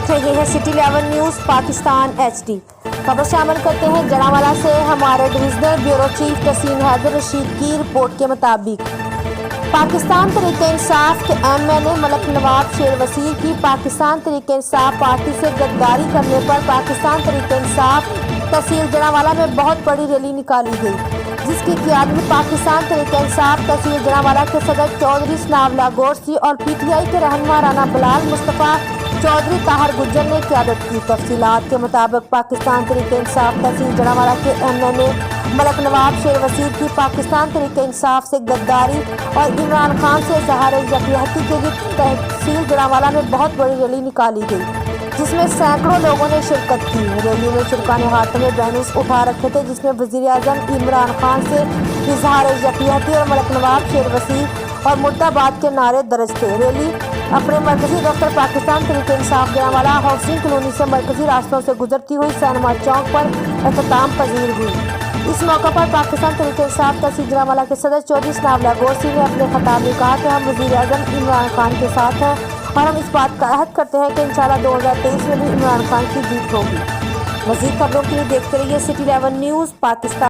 देख रहे हैं सिटी 11 न्यूज़ पाकिस्तान HD। खबर शामिल करते हैं जनावाला से। हमारे डिविजनल ब्यूरो चीफ तहसीन हैदर रशीद की रिपोर्ट के मुताबिक पाकिस्तान तहरीक-ए-इंसाफ के MNA मलक नवाब शेर वसीर की पाकिस्तान तहरीक-ए-इंसाफ पार्टी से गद्दारी करने पर पाकिस्तान तहरीक-ए-इंसाफ तहसील जनावाला में बहुत बड़ी रैली निकाली गई, जिसकी क़ियादत पाकिस्तान तहरीक-ए-इंसाफ तहसील जनावाला के सदर चौधरी सनाउल्लाह गोरसी और PTI के रहनुमा राना बिलाल मुस्तफ़ा चौधरी ताहर गुज्जर ने क़ियादत की। तफसीलात के मुताबिक पाकिस्तान तहरीक-ए-इंसाफ तहसील जनावाला के MNA मलक नवाब शेर वसीर की पाकिस्तान तहरीक-ए-इंसाफ से गद्दारी और इमरान खान से इज़हार यकजहती के लिए तहसील जनावाला में बहुत बड़ी रैली निकाली गई, जिसमें सैकड़ों लोगों ने शिरकत की। रैली में शुरका ने हाथों में बैनर्स उठा रखे थे, जिसमें वज़ीर आज़म इमरान खान से इज़हार यकजहती और मलक नवाब शेर वसीर और मुर्दाबाद के नारे दर्ज थे। रैली अपने मरकजी दफ्तर पाकिस्तान तहरीक-ए-इंसाफ जनावाला हाउसिंग कॉलोनी से मरकजी रास्तों से गुजरती हुई सैनमा चौक पर अख्ताम पजीर हुई। इस मौका पर पाकिस्तान तहरीक-ए-इंसाफ तहसील जनावाला के सदर चौधरी सनाउल्लाह गोरसी ने अपने खिताब में कहा कि हम वज़ीर आज़म इमरान खान के साथ हैं और हम इस बात का अहद करते हैं कि इंशाअल्लाह 2023 में भी इमरान खान की जीत होगी। मज़ीद खबरों के लिए देखते रहिए सिटी 11 न्यूज़ पाकिस्तान।